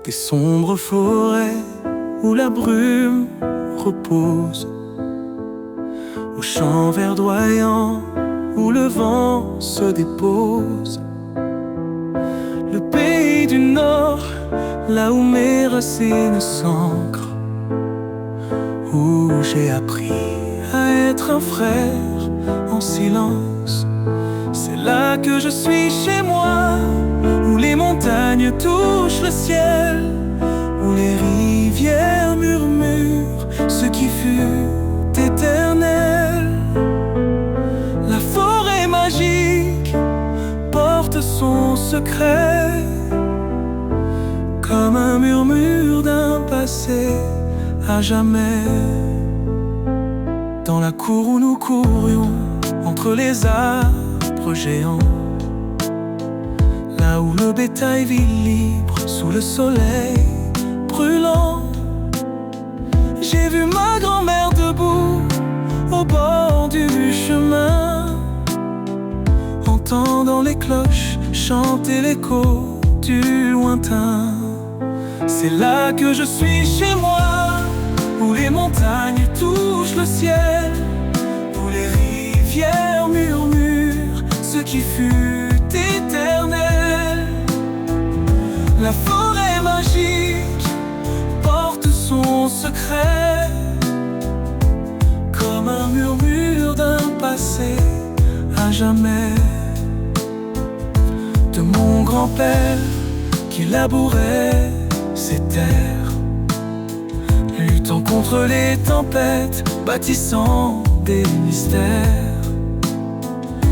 Des sombres forêts où la brume repose, aux champs verdoyants où le vent se dépose. Le pays du Nord, là où mes racines s'ancrent, où j'ai appris à être un frère en silence. C'est là que je suis chez moi, où les montagnes touchent le ciel, où les rivières murmurent ce qui fut éternel. La forêt magique porte son secret, comme un murmure d'un passé à jamais. Dans la cour où nous courions, entre les arbres géants, là où le bétail vit libre sous le soleil brûlant, j'ai vu ma grand-mère debout au bord du chemin, entendant les cloches chanter l'écho du lointain. C'est là que je suis chez moi, où les montagnes touchent le ciel, où les rivières murmurent ce qui fut éternel. La forêt magique porte son secret, comme un murmure d'un passé à jamais. De mon grand-père qui labourait ces terres, luttant contre les tempêtes, bâtissant des mystères.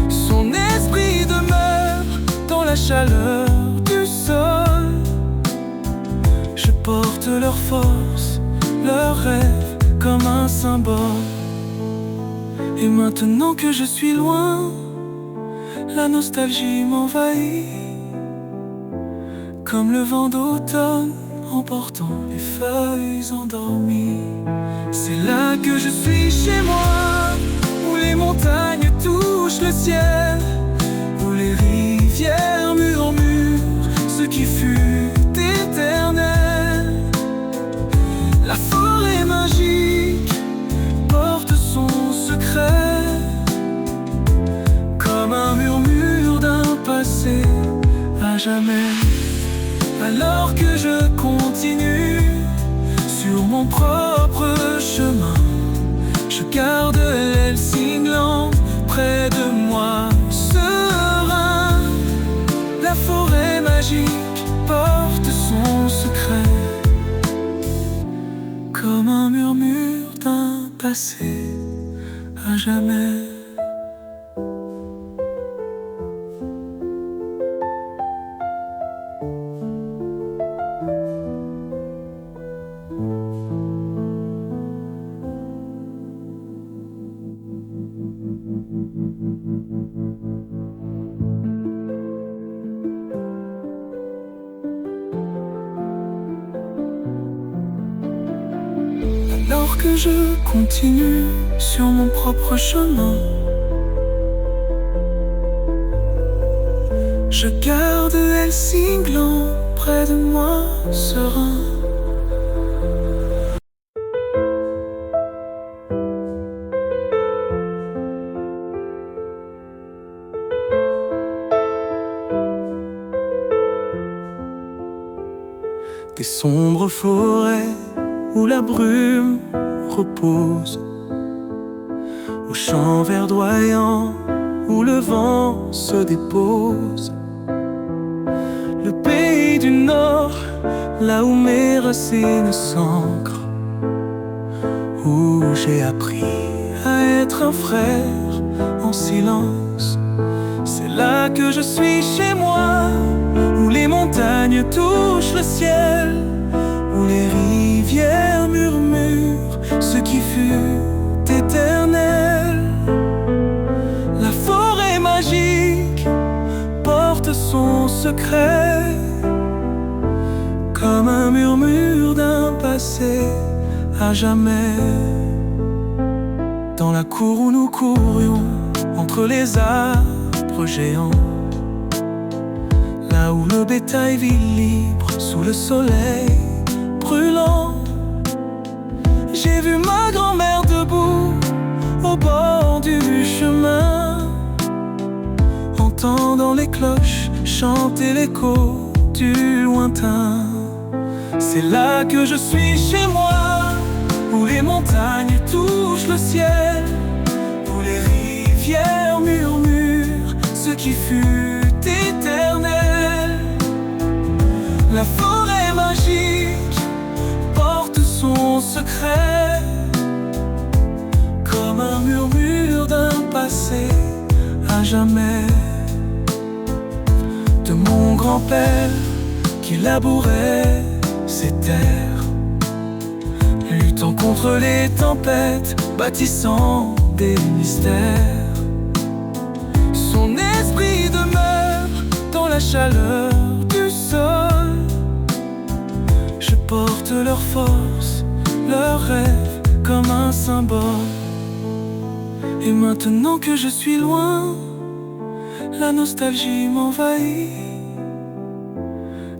Son esprit demeure dans la chaleur du sol. Je porte leur force, leurs rêves comme un symbole. Et maintenant que je suis loin, la nostalgie m'envahit, comme le vent d'automne emportant les feuilles endormies. C'est là que je suis chez moi, où les montagnes touchent le ciel, où les rivières murmurent ce qui fut éternel. La forêt magique porte son secret, comme un murmure d'un passé à jamais. Alors que je continue sur mon propre chemin, je garde l'aile cinglante près de moi, serein. La forêt magique porte son secret, comme un murmure d'un passé à jamais. Alors que je continue sur mon propre chemin, je garde l'aile cinglante près de moi, serein. Des sombres forêts où la brume repose, aux champs verdoyants où le vent se dépose. Le pays du Nord, là où mes racines s'ancrent, où j'ai appris à être un frère en silence. C'est là que je suis chez moi, où les montagnes touchent le ciel, où les rivières murmurent ce qui fut éternel. La forêt magique porte son secret, comme un murmure d'un passé à jamais. Dans la cour où nous courions, entre les arbres géants, là où le bétail vit libre sous le soleil brûlant. J'ai vu ma grand-mère debout au bord du chemin, entendant les cloches chanter l'écho du lointain. C'est là que je suis chez moi, où les montagnes touchent le ciel, où les rivières murmurent ce qui fut éternel. La forêt magique porte son secret, comme un murmure d'un passé à jamais. De mon grand-père qui labourait ses terres, luttant contre les tempêtes, bâtissant des mystères. Son esprit demeure dans la chaleur du sol. Je porte leur force, leurs rêves comme un symbole. Et maintenant que je suis loin, la nostalgie m'envahit,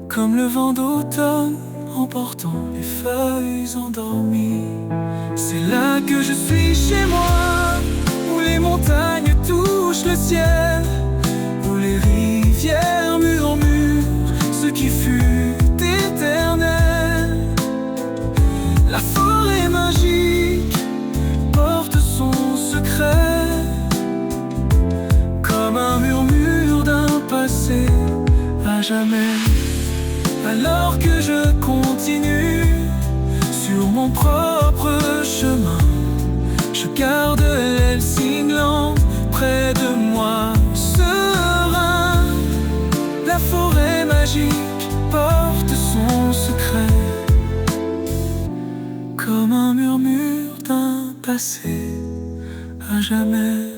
comme le vent d'automne emportant les feuilles endormies. C'est là que je suis chez moi, où les montagnes touchent le ciel, où les rivières murmurent ce qui fut éternel. La forêt magique porte son secret, comme un murmure d'un passé à jamais. Alors que je continue sur mon propre chemin, je garde l'aile cinglante près de moi, serein. La forêt magique porte son secret, comme un murmure d'un passé à jamais.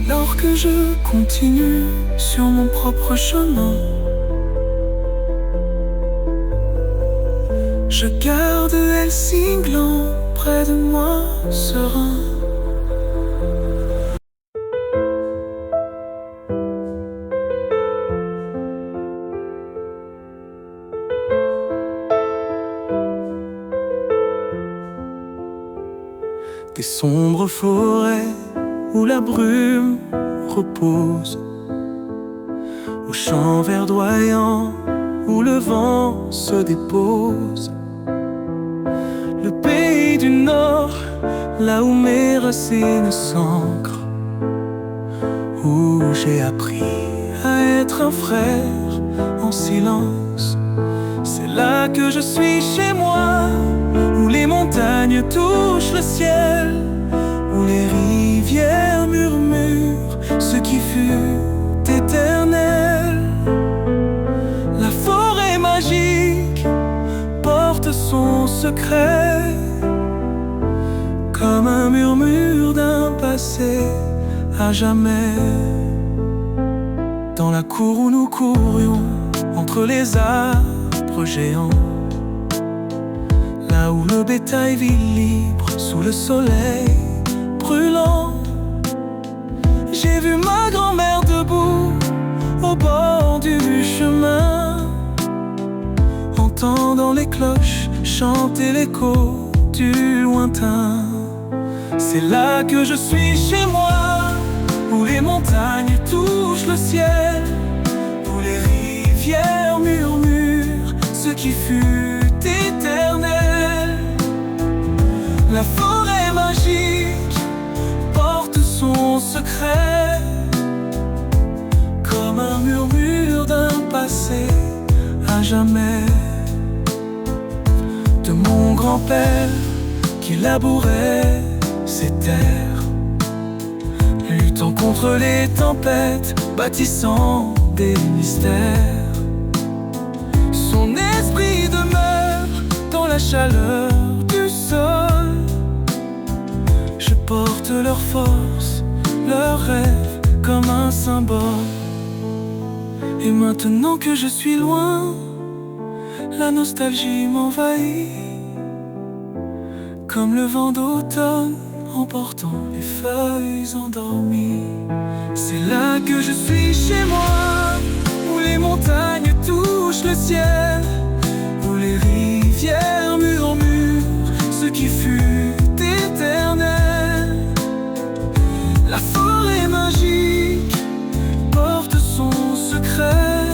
Alors que je continue sur mon propre chemin, je garde l'aile cinglante près de moi, serein. Des sombres forêts où la brume repose, aux champs verdoyants où le vent se dépose. Le pays du Nord, là où mes racines s'ancrent, où j'ai appris à être un frère en silence. C'est là que je suis chez moi, où les montagnes touchent le ciel, où les rivières murmurent ce qui fut éternel. La forêt magique porte son secret, comme un murmure d'un passé à jamais. Dans la cour où nous courions, entre les arbres géants, là où le bétail vit libre sous le soleil brûlant, j'ai vu ma grand-mère debout au bord du chemin, entendant les cloches chanter l'écho du lointain. C'est là que je suis chez moi, où les montagnes touchent le ciel, où les rivières murmurent ce qui fut éternel. La forêt magique porte son secret, comme un murmure d'un passé à jamais. De mon grand-père qui labourait ses terres, luttant contre les tempêtes, bâtissant des mystères. Son esprit demeure dans la chaleur du sol. leur force, leurs rêves comme un symbole. Et maintenant que je suis loin, la nostalgie m'envahit, comme le vent d'automne emportant les feuilles endormies. C'est là que je suis chez moi, où les montagnes touchent le ciel, où les rivières murmurent ce qui fut éternel. La forêt magique porte son secret,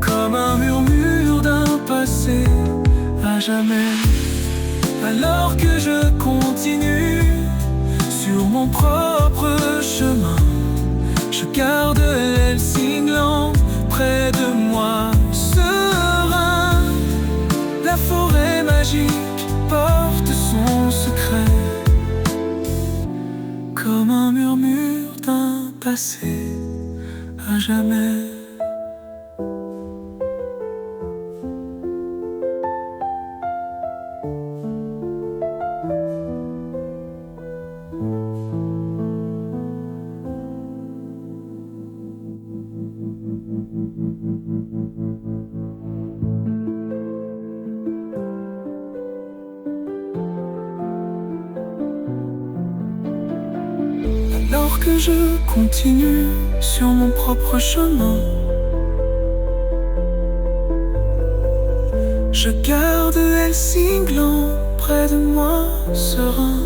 comme un murmure d'un passé à jamais. Alors que je continue sur mon propre chemin, je garde l'Hälsingland près de moi, serein. La forêt magique porte son secret, comme un murmure d'un passé à jamais. Alors que je continue sur mon propre chemin, je garde Hälsingland près de moi, serein.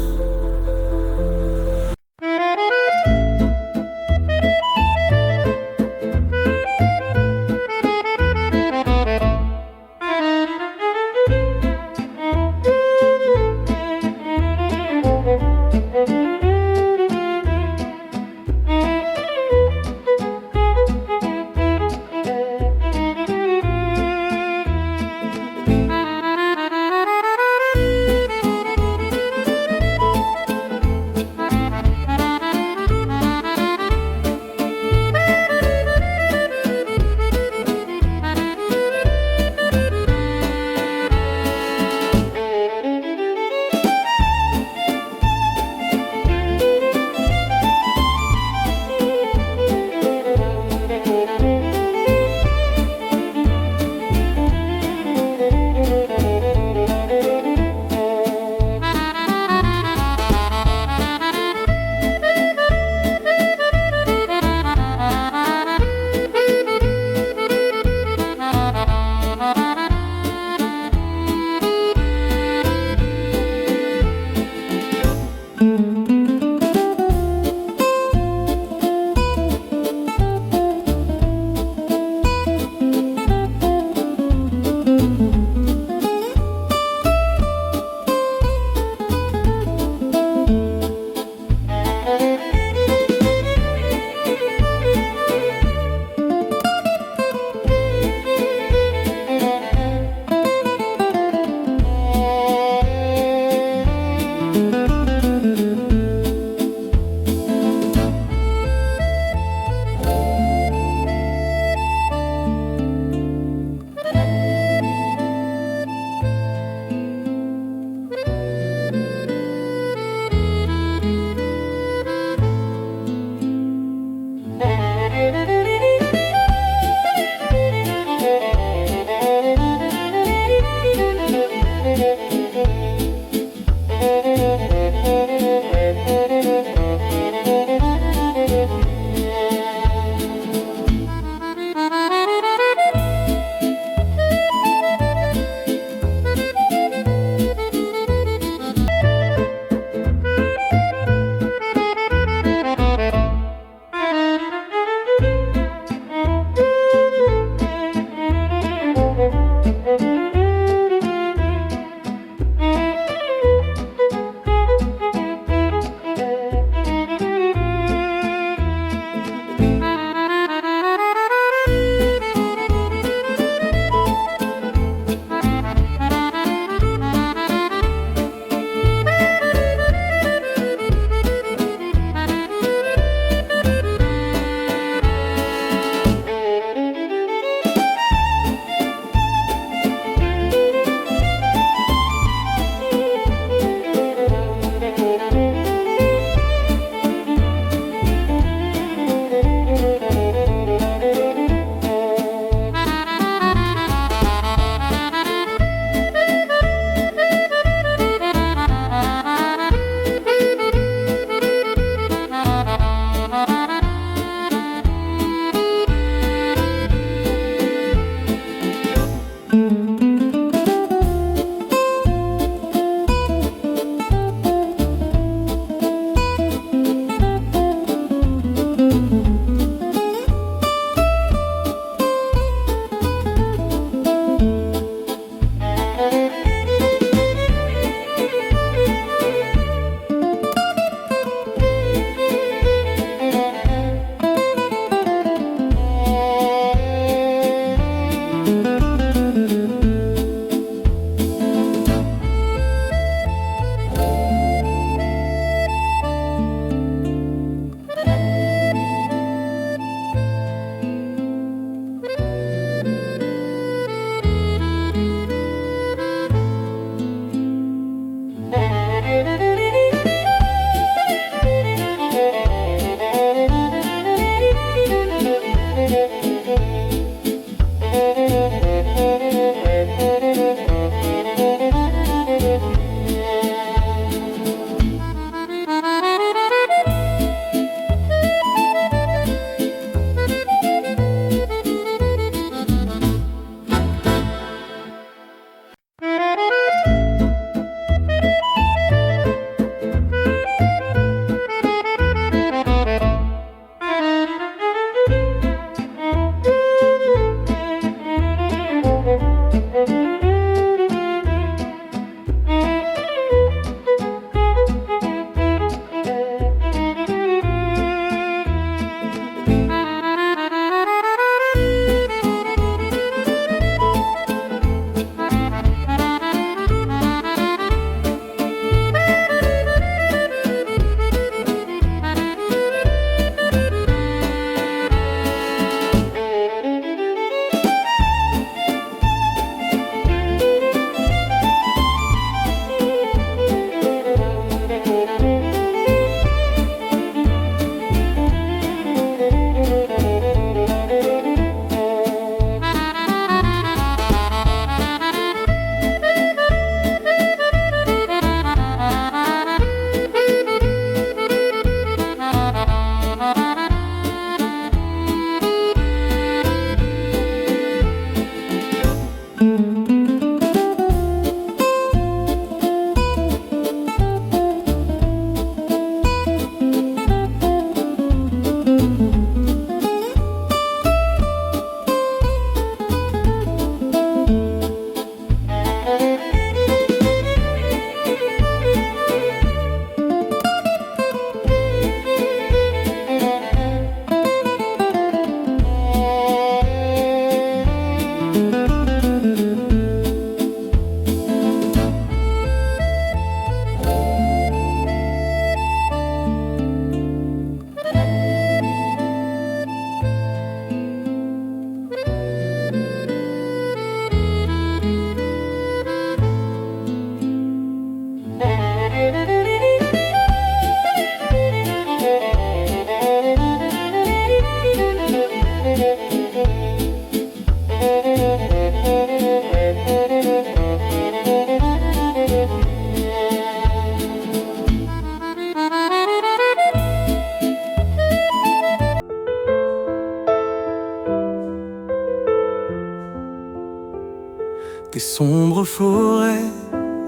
sombres forêts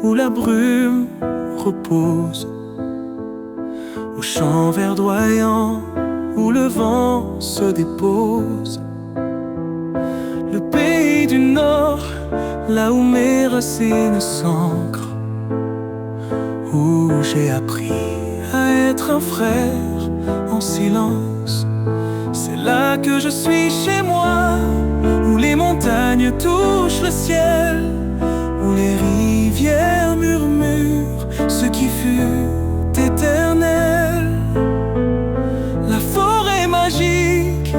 où la brume repose, aux champs verdoyants où le vent se dépose. Le pays du Nord, là où mes racines s'ancrent, où j'ai appris à être un frère en silence. C'est là que je suis chez moi, où les montagnes touchent le ciel, où les rivières murmurent ce qui fut éternel. La forêt magique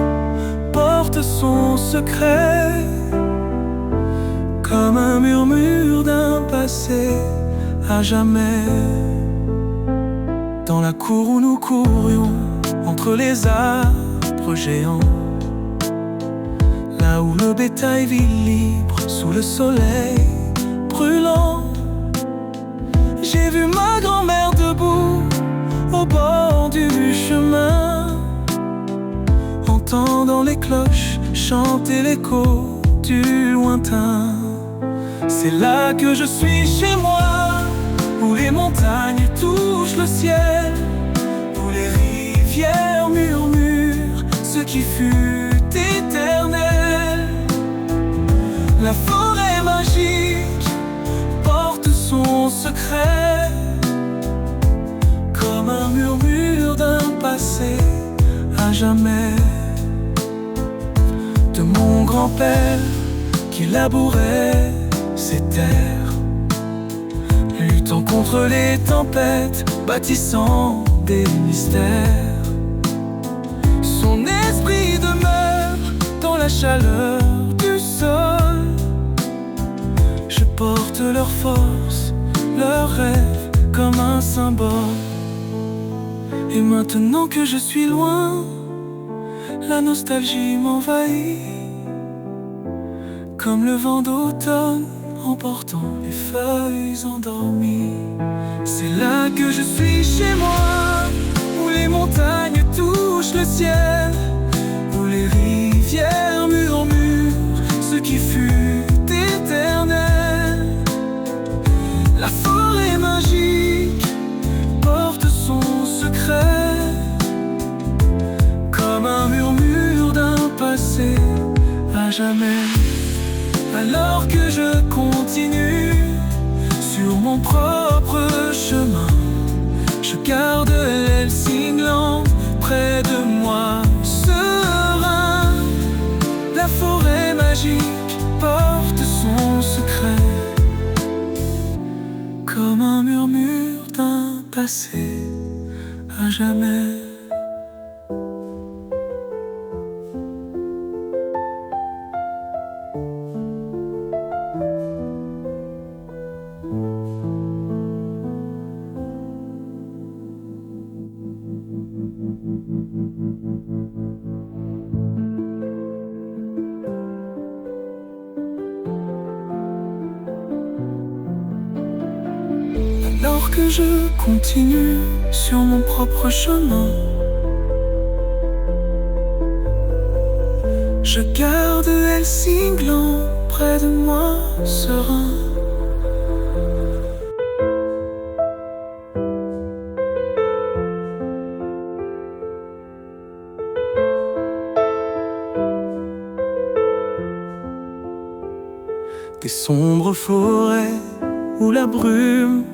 porte son secret, comme un murmure d'un passé à jamais. Dans la cour où nous courions, entre les arbres géants, là où le bétail vit libre sous le soleil brûlant, j'ai vu ma grand-mère debout au bord du chemin, entendant les cloches chanter l'écho du lointain. C'est là que je suis chez moi, où les montagnes touchent le ciel, où les rivières murmurent ce qui fut éternel. La forêt magique porte son secret, comme un murmure d'un passé à jamais. De mon grand-père qui labourait ces terres, luttant contre les tempêtes, bâtissant des mystères. Son esprit demeure dans la chaleur du sol. Je porte leur force, leurs rêves comme un symbole. Et maintenant que je suis loin, la nostalgie m'envahit, comme le vent d'automne emportant les feuilles endormies. C'est là que je suis chez moi, où les montagnes touchent le ciel, où les rivières murmurent ce qui fut éternel. La forêt magique porte son secret, comme un murmure d'un passé à jamais. Alors que je continue sur mon propre chemin, je garde l'Helsingland près de moi, serein. La forêt magique porte son secret, comme un murmure d'un passé à jamais. Alors que je continue sur mon propre chemin, je garde Helsingland près de moi, serein. Des sombres forêts où la brume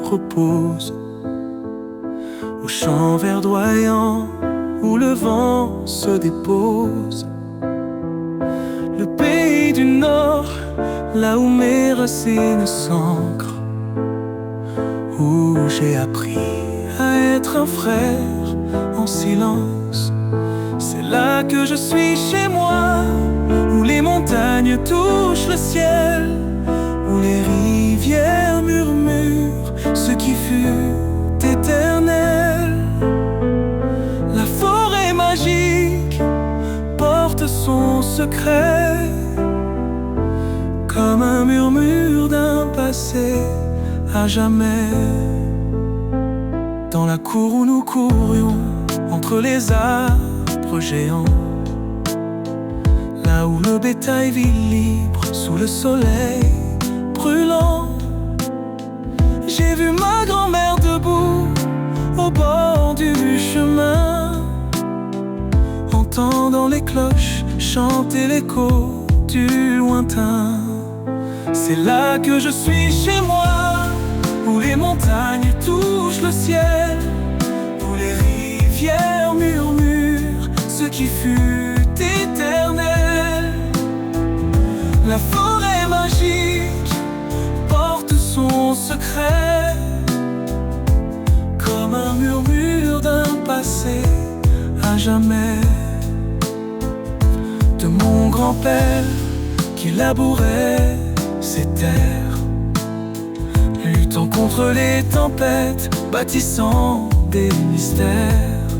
repose, aux champs verdoyants où le vent se dépose. Le pays du Nord, là où mes racines s'ancrent, où j'ai appris à être un frère en silence. C'est là que je suis chez moi, où les montagnes touchent le ciel, où les rivières murmurent ce qui fut éternel. La forêt magique porte son secret, comme un murmure d'un passé à jamais. Dans la cour où nous courions, entre les arbres géants, là où le bétail vit libre sous le soleil brûlant. J'ai vu ma grand-mère debout au bord du chemin, entendant les cloches chanter l'écho du lointain. C'est là que je suis chez moi, où les montagnes touchent le ciel, où les rivières murmurent ce qui fut éternel. La forêt magique porte son secret, comme un murmure d'un passé à jamais. De mon grand-père qui labourait ces terres, luttant contre les tempêtes, bâtissant des mystères.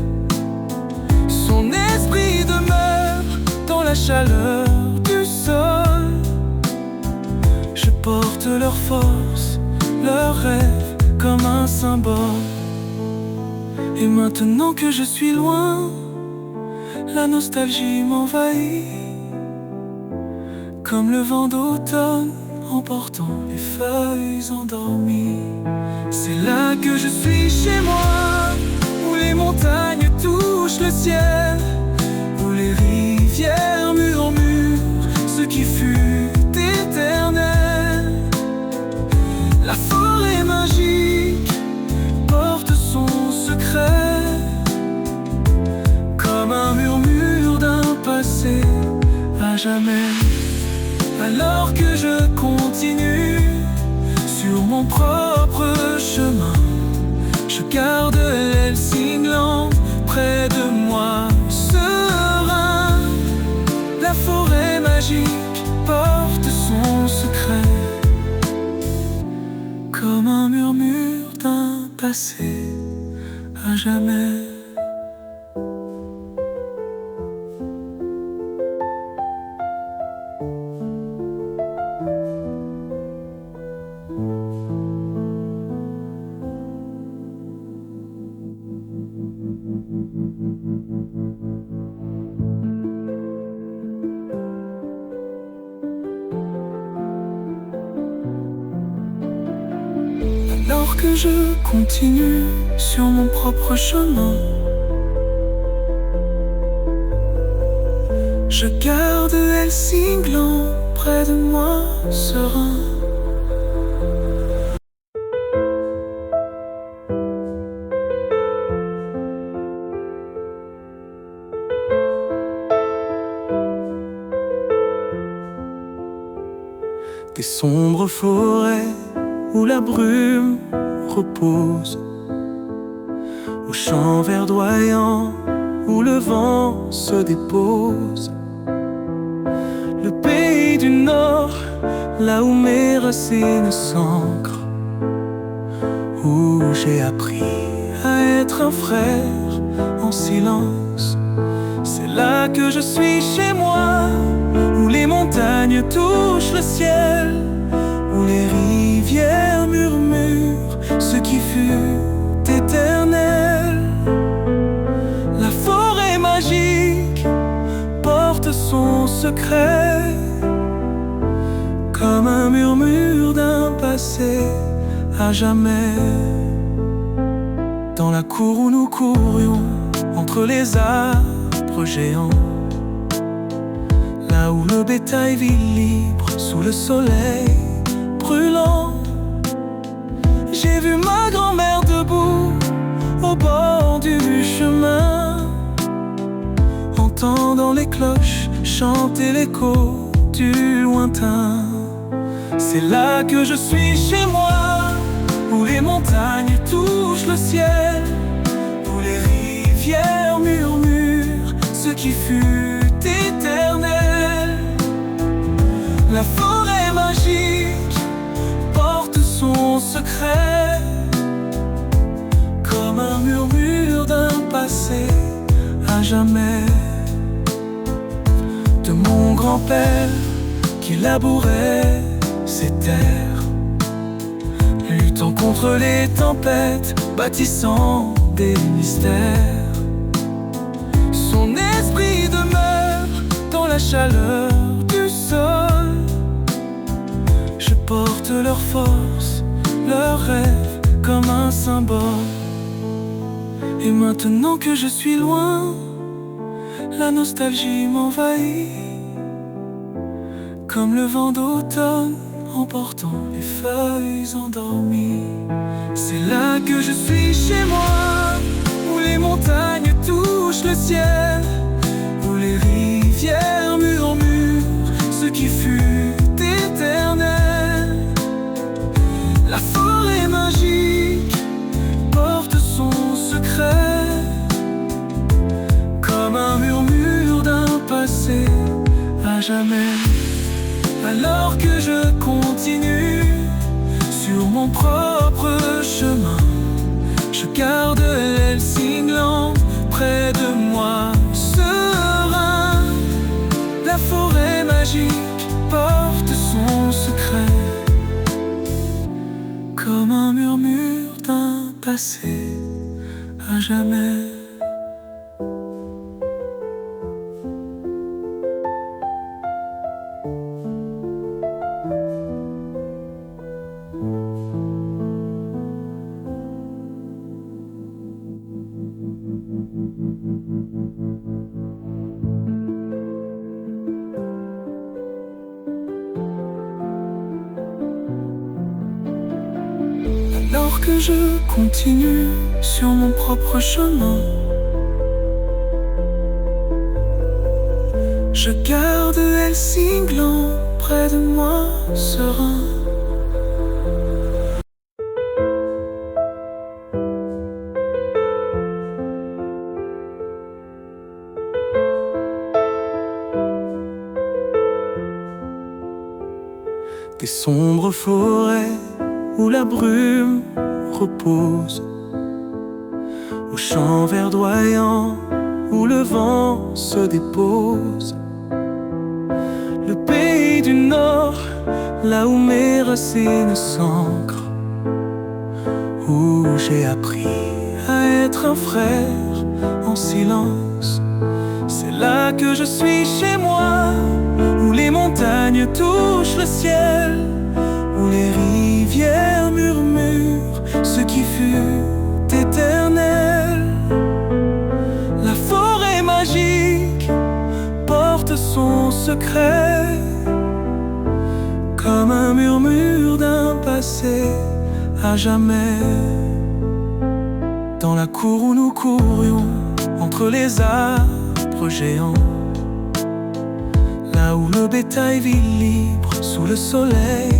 Son esprit demeure dans la chaleur du sol. Je porte leur force, leurs rêves comme un symbole. Et maintenant que je suis loin, la nostalgie m'envahit, comme le vent d'automne emportant les feuilles endormies. C'est là que je suis chez moi, où les montagnes touchent le ciel, où les rivières murmurent ce qui fut éternel. La forêt magique porte son secret, comme un murmure d'un passé à jamais. Alors que je continue sur mon propre chemin, je garde l'Hälsingland près de moi, serein. La forêt magique porte son secret, comme un murmure d'un passé à jamais. Alors que je continue sur mon propre chemin, je garde Hälsingland près de moi, serein. Des sombres forêts où la brume repose, aux champs verdoyants où le vent se dépose. Le pays du Nord, là où mes racines s'ancrent, où j'ai appris à être un frère en silence. C'est là que je suis chez moi, où les montagnes touchent le ciel, où les rivières murmurent ce qui fut éternel. La forêt magique porte son secret, comme un murmure d'un passé à jamais. Dans la cour où nous courions, entre les arbres géants, là où le bétail vit libre sous le soleil brûlant, j'ai vu ma grand-mère debout au bord du chemin, entendant les cloches chanter l'écho du lointain. C'est là que je suis chez moi, où les montagnes touchent le ciel, où les rivières murmurent ce qui fut éternel. La forêt magique porte son secret, comme un murmure d'un passé à jamais. De mon grand-père qui labourait ces terres, luttant contre les tempêtes, bâtissant des mystères. Son esprit demeure dans la chaleur du sol. Je porte leur force, leurs rêves comme un symbole. Et maintenant que je suis loin, la nostalgie m'envahit, comme le vent d'automne emportant les feuilles endormies. C'est là que je suis chez moi, où les montagnes touchent le ciel, où les rivières murmurent ce qui fut éternel. La forêt magique porte son secret, comme un murmure d'un passé à jamais. Alors que je continue sur mon propre chemin, je garde Helsingland près de moi, serein. La forêt magique porte son secret, comme un murmure d'un passé à jamais. Alors que je continue sur mon propre chemin, je garde Helsingland près de moi, serein. Des sombres forêts où la brume repose, aux champs verdoyants où le vent se dépose. Le pays du Nord, là où mes racines s'ancrent, où j'ai appris à être un frère en silence. C'est là que je suis chez moi, où les montagnes touchent le ciel, où les rivières murmurent ce qui fut éternel. La forêt magique porte son secret, comme un murmure d'un passé à jamais. Dans la cour où nous courions entre les arbres géants, là où le bétail vit libre sous le soleil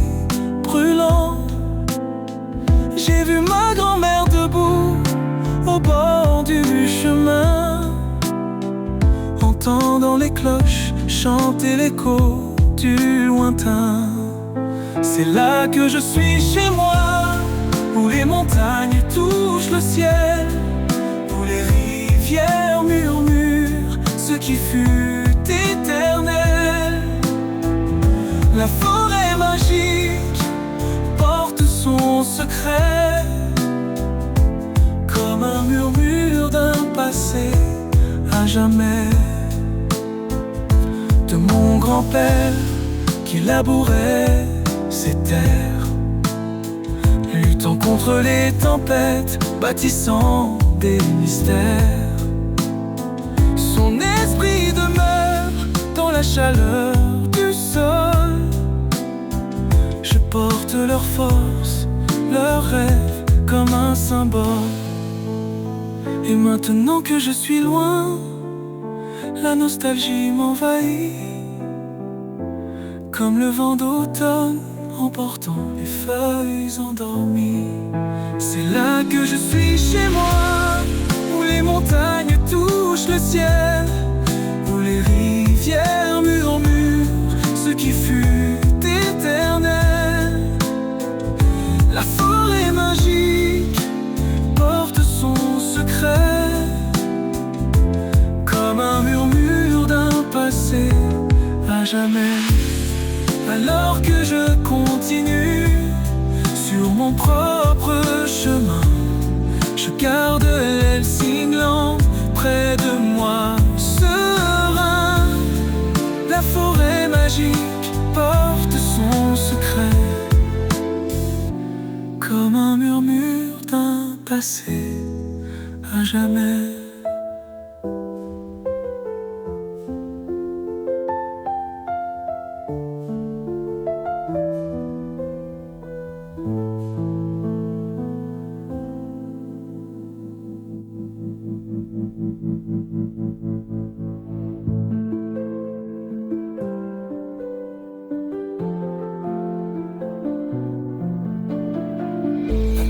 brûlant, j'ai vu ma grand-mère debout au bord du chemin, entendant les cloches chanter l'écho du lointain. C'est là que je suis chez moi, où les montagnes touchent le ciel, où les rivières murmurent ce qui fut éternel. La forêt magique porte son secret, comme un murmure d'un passé à jamais. De mon grand-père qui labourait ses terres, luttant contre les tempêtes, bâtissant des mystères. Son esprit demeure dans la chaleur du sol. Je porte leur force, leurs rêves comme un symbole. Et maintenant que je suis loin, la nostalgie m'envahit, comme le vent d'automne emportant les feuilles endormies. C'est là que je suis chez moi, où les montagnes touchent le ciel, où les rivières murmurent ce qui fut éternel. La forêt magique porte son secret, comme un murmure d'un passé à jamais. Alors que je continue sur mon propre chemin, je garde Helsingland près de moi, serein. La forêt magique porte son secret, passé à jamais.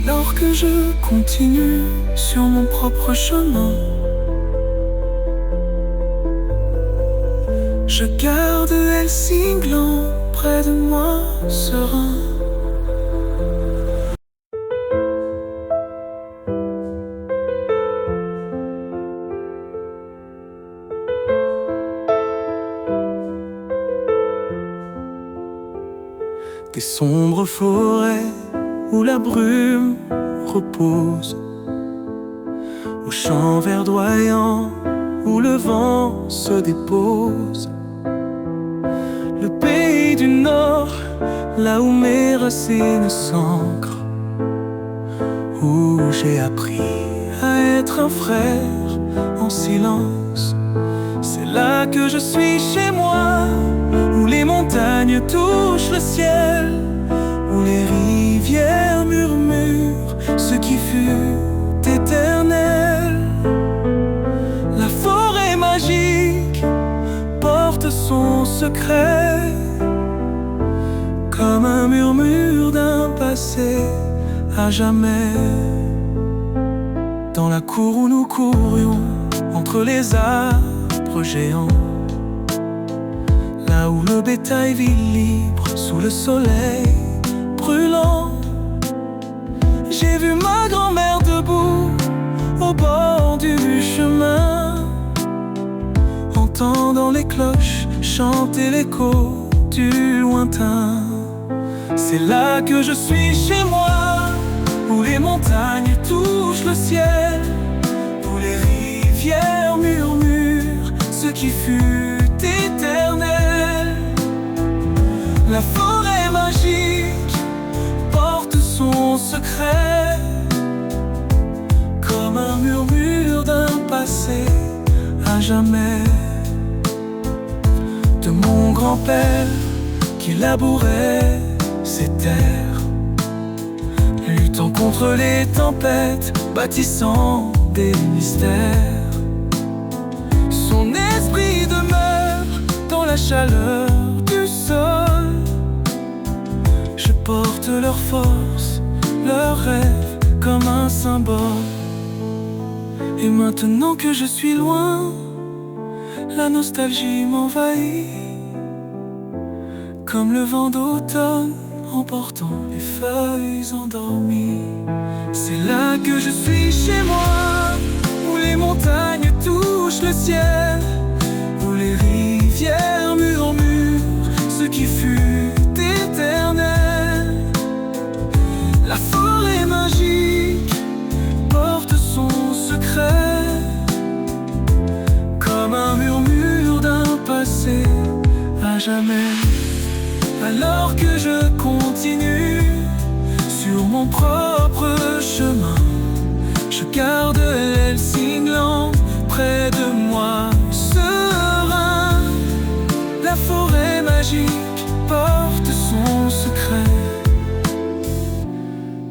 Alors que je continue sur mon propre chemin, je garde Helsingland près de moi, serein. Des sombres forêts où la brume repose, aux champs verdoyants où le vent se dépose. Le pays du Nord, là où mes racines s'ancrent, où j'ai appris à être un frère en silence. C'est là que je suis chez moi, où les montagnes touchent le ciel, où les rivières murmurent ce qui fut éternel. La forêt magique porte son secret, comme un murmure d'un passé à jamais. Dans la cour où nous courions, entre les arbres géants, là où le bétail vit libre sous le soleil brûlant, j'ai vu ma grand-mère debout au bord du chemin, entendant les cloches chanter l'écho du lointain. C'est là que je suis chez moi, où les montagnes touchent le ciel, où les rivières murmurent ce qui fut éternel. La forêt magique porte son secret, comme un murmure d'un passé à jamais. De mon grand-père qui labourait ces terres, luttant contre les tempêtes, bâtissant des mystères. Son esprit demeure dans la chaleur du sol. Je porte leur force, leurs rêves comme un symbole. Et maintenant que je suis loin, la nostalgie m'envahit, comme le vent d'automne emportant les feuilles endormies. C'est là que je suis chez moi, où les montagnes touchent le ciel, où les rivières murmurent ce qui fut éternel. La forêt magique porte son secret, comme un murmure d'un passé à jamais. Alors que je continue sur mon propre chemin, je garde Helsingland près de moi, serein. La forêt magique porte son secret,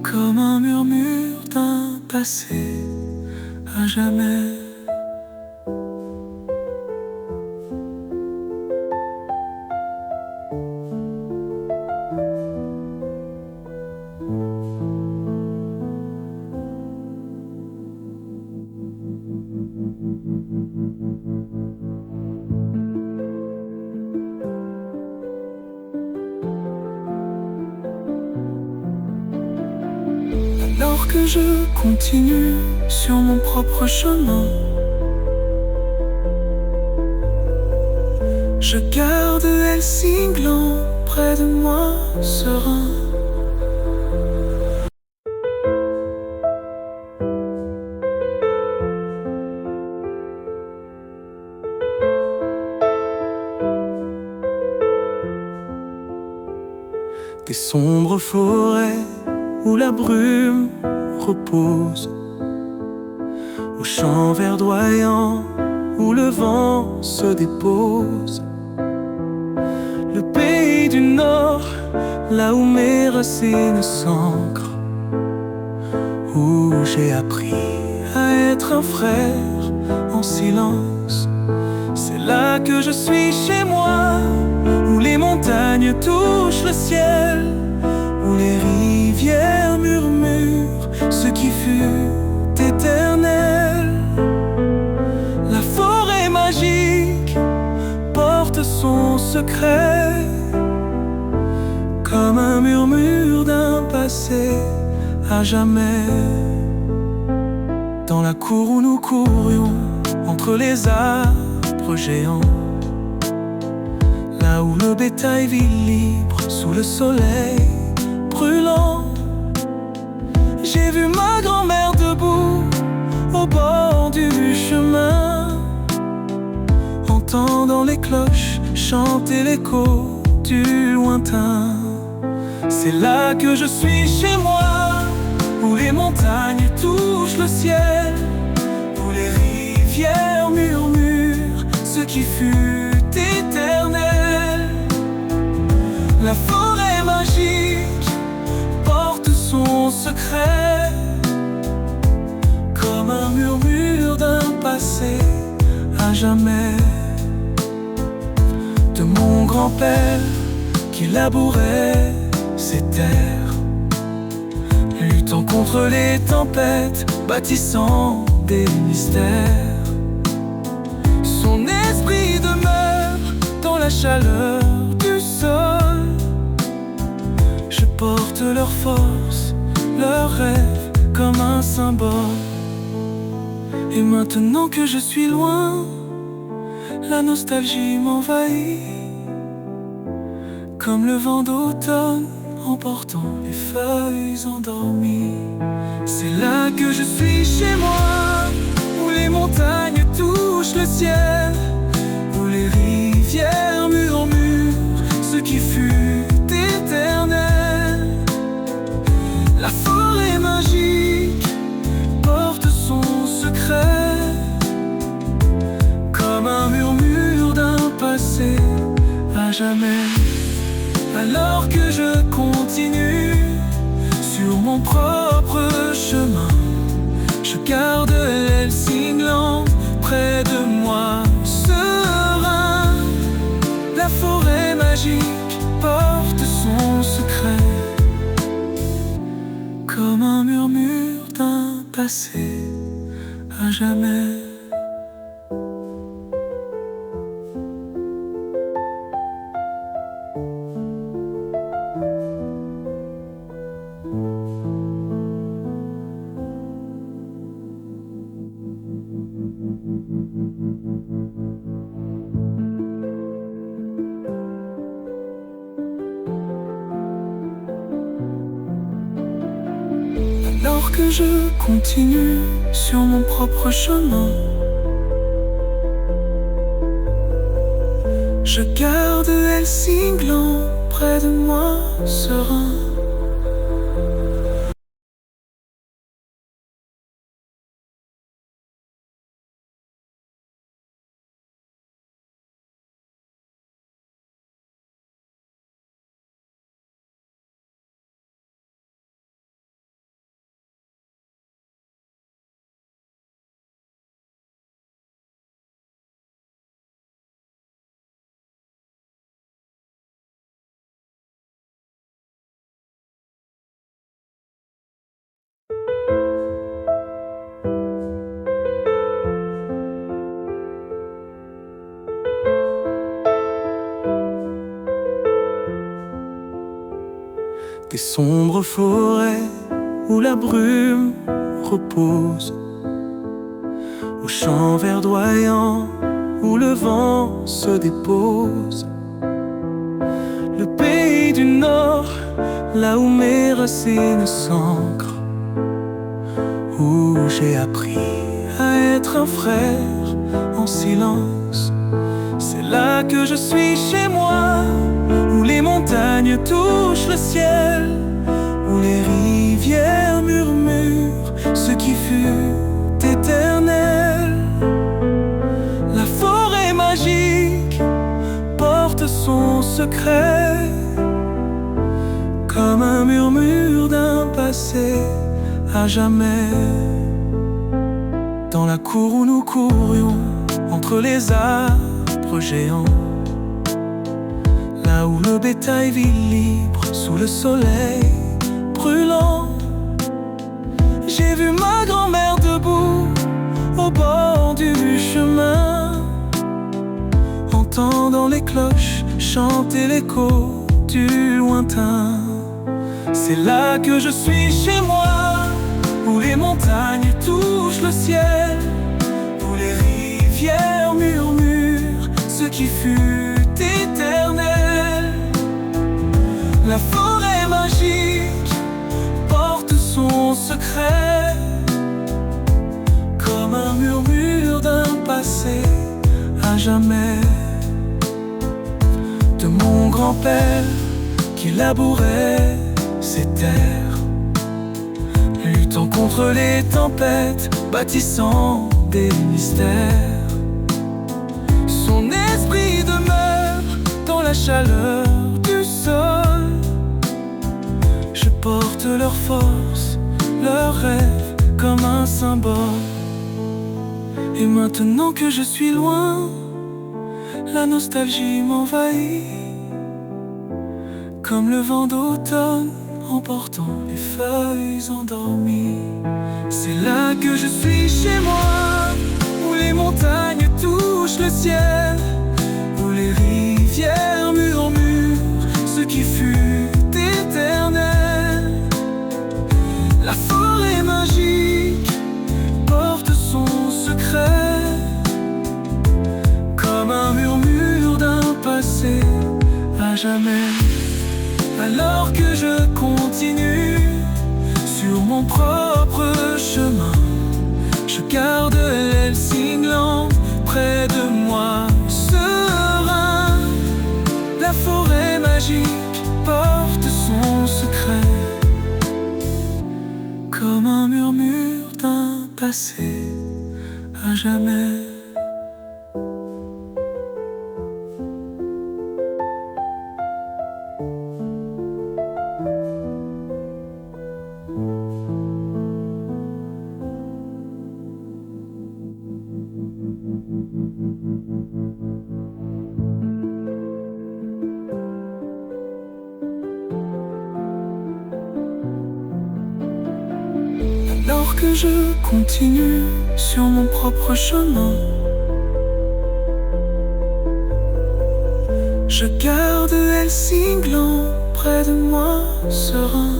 comme un murmure d'un passé à jamais. Alors que je continue sur mon propre chemin, je garde Helsingland près de moi, serein. Des sombres forêts où la brume repose, aux champs verdoyants où le vent se dépose. Le pays du Nord, là où mes racines s'ancrent, où j'ai appris à être un frère en silence. C'est là que je suis chez moi, où les montagnes touchent le ciel, où les rivières murmurent ce qui fut éternel. La forêt magique porte son secret, comme un murmure d'un passé à jamais. Dans la cour où nous courions, entre les arbres géants, là où le bétail vit libre sous le soleil brûlant, j'ai vu ma grand-mère debout au bord du chemin, entendant les cloches chanter l'écho du lointain. C'est là que je suis chez moi, où les montagnes touchent le ciel, où les rivières murmurent ce qui fut éternel. La forêt magique porte son secret, comme un murmure d'un passé à jamais. De mon grand-père qui labourait ses terres, luttant contre les tempêtes, bâtissant des mystères. Son esprit demeure dans la chaleur du sol. Je porte leur force, leurs rêves comme un symbole. Et maintenant que je suis loin, la nostalgie m'envahit, comme le vent d'automne emportant les feuilles endormies. C'est là que je suis chez moi, où les montagnes touchent le ciel, où les rivières murmurent ce qui fut éternel. La forêt magique porte son secret, comme un murmure d'un passé à jamais. Alors que je continue sur mon propre chemin, je garde l'Helsingland près de moi, serein. La forêt magique porte son secret, comme un murmure d'un passé à jamais. Alors que je continue sur mon propre chemin, je garde Helsingland près de moi, serein. Des sombres forêts où la brume repose, aux champs verdoyants où le vent se dépose. Le pays du Nord, là où mes racines s'ancrent, où j'ai appris à être un frère en silence. C'est là que je suis chez moi, où les montagnes touchent le ciel, où les rivières murmurent ce qui fut éternel. éternel. La forêt magique porte son secret, comme un murmure d'un passé à jamais. Dans la cour où nous courions, entre les arbres géants, là où le bétail vit libre sous le soleil brûlant, j'ai vu ma grand-mère debout au bord du chemin, entendant les cloches chanter l'écho du lointain. C'est là que je suis chez moi, où les montagnes touchent le ciel, où les rivières murmurent ce qui fut éternel. La forêt magique porte son secret, comme un murmure d'un passé à jamais. De mon grand-père qui labourait ces terres, luttant contre les tempêtes, bâtissant des mystères. Son esprit demeure dans la chaleur du sol. Je porte leur force, leurs rêves comme un symbole. Et maintenant que je suis loin, la nostalgie m'envahit, comme le vent d'automne emportant les feuilles endormies. C'est là que je suis chez moi, où les montagnes touchent le ciel, où les rivières murmurent ce qui fut éternel. La forêt magique porte son secret, comme un murmure d'un passé à jamais. Alors que je continue sur mon propre chemin, je garde l'Helsingland près de moi, serein. La forêt magique porte son secret, comme un murmure d'un passé à jamais. Alors que je continue sur mon propre chemin, je garde Helsingland près de moi, serein.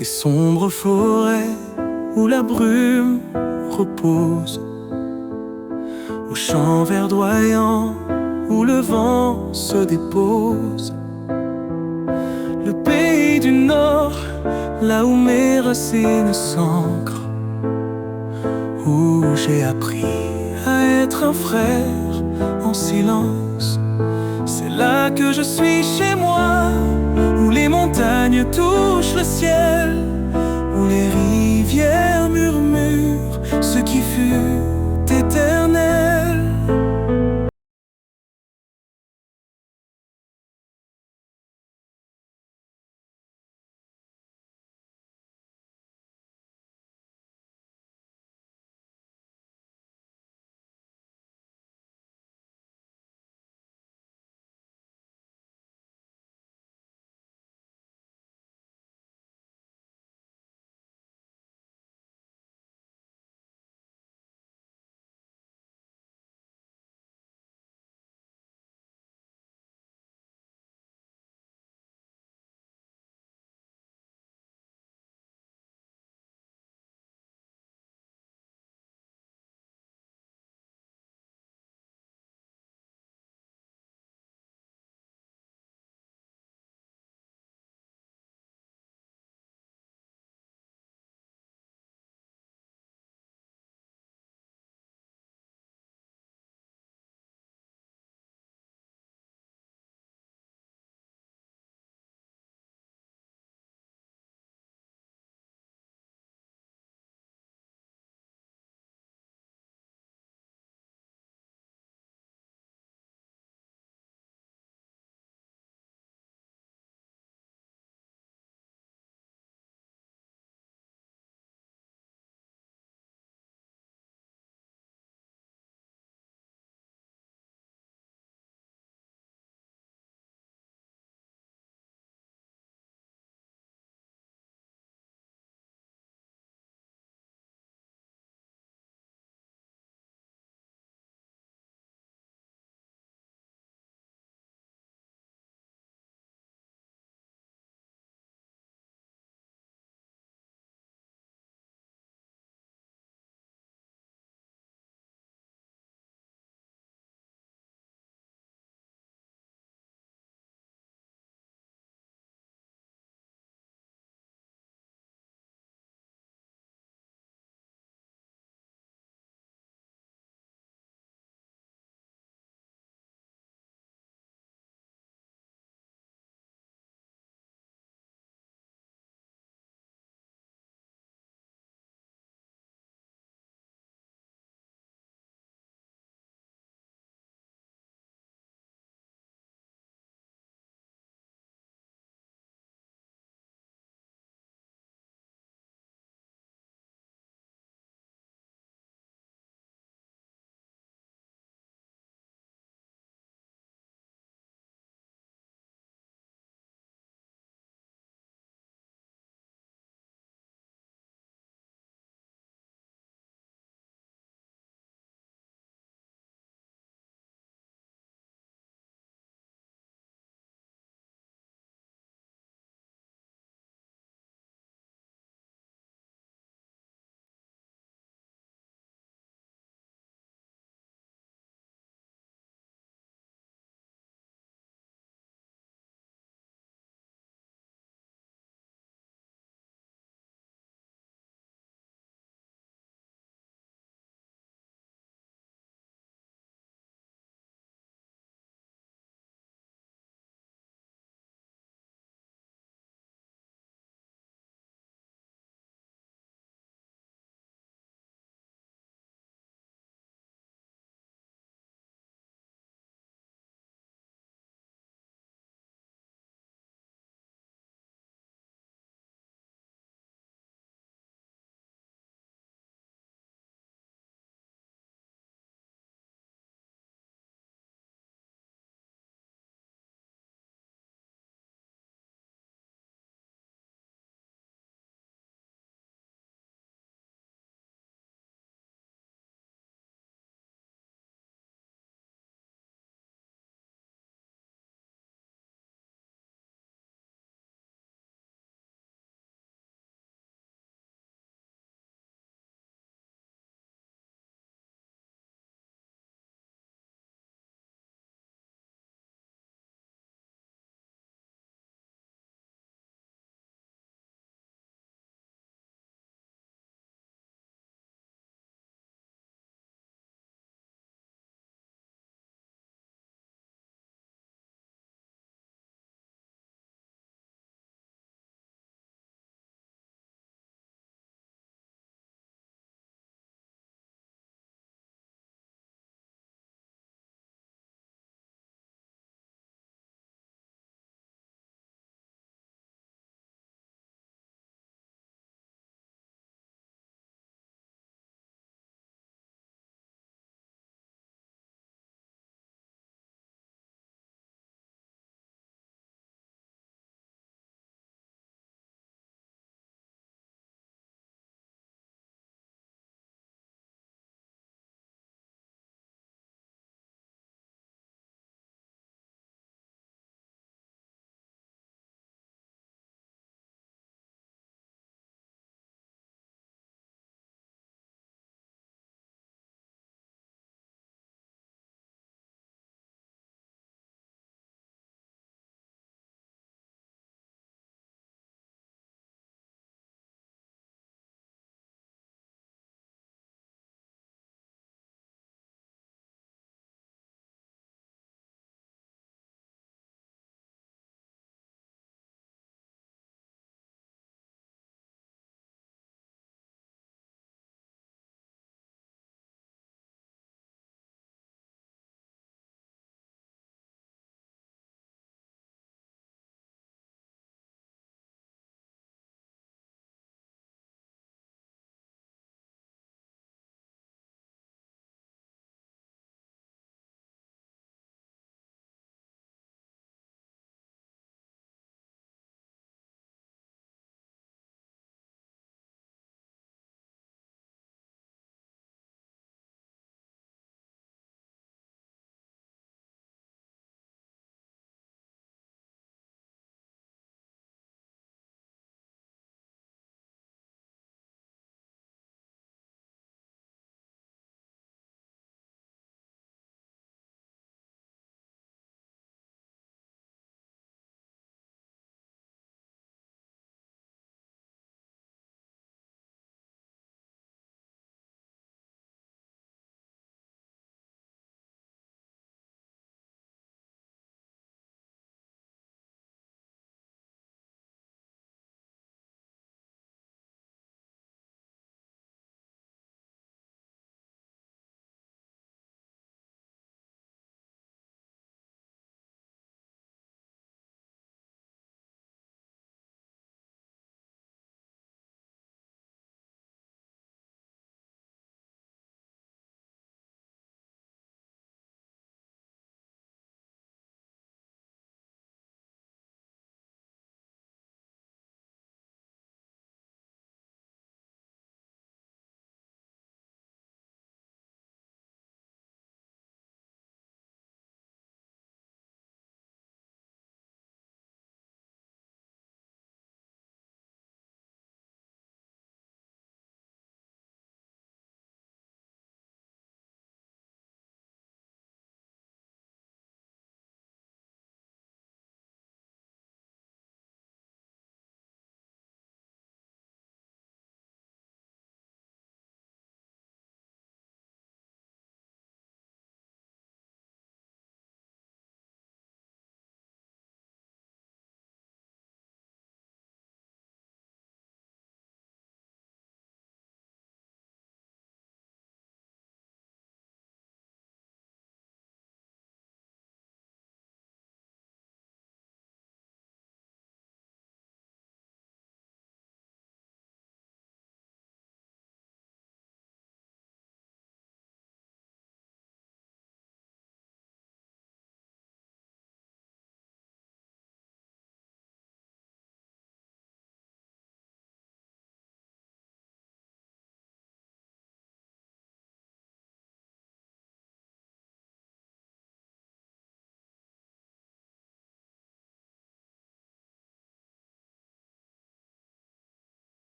des sombres forêts où la brume repose, aux champs verdoyants où le vent se dépose. Le pays du Nord, là où mes racines s'ancrent, où j'ai appris à être un frère en silence. C'est là que je suis chez moi, où les montagnes touchent le ciel, où les rivières murmurent ce qui fut éternel.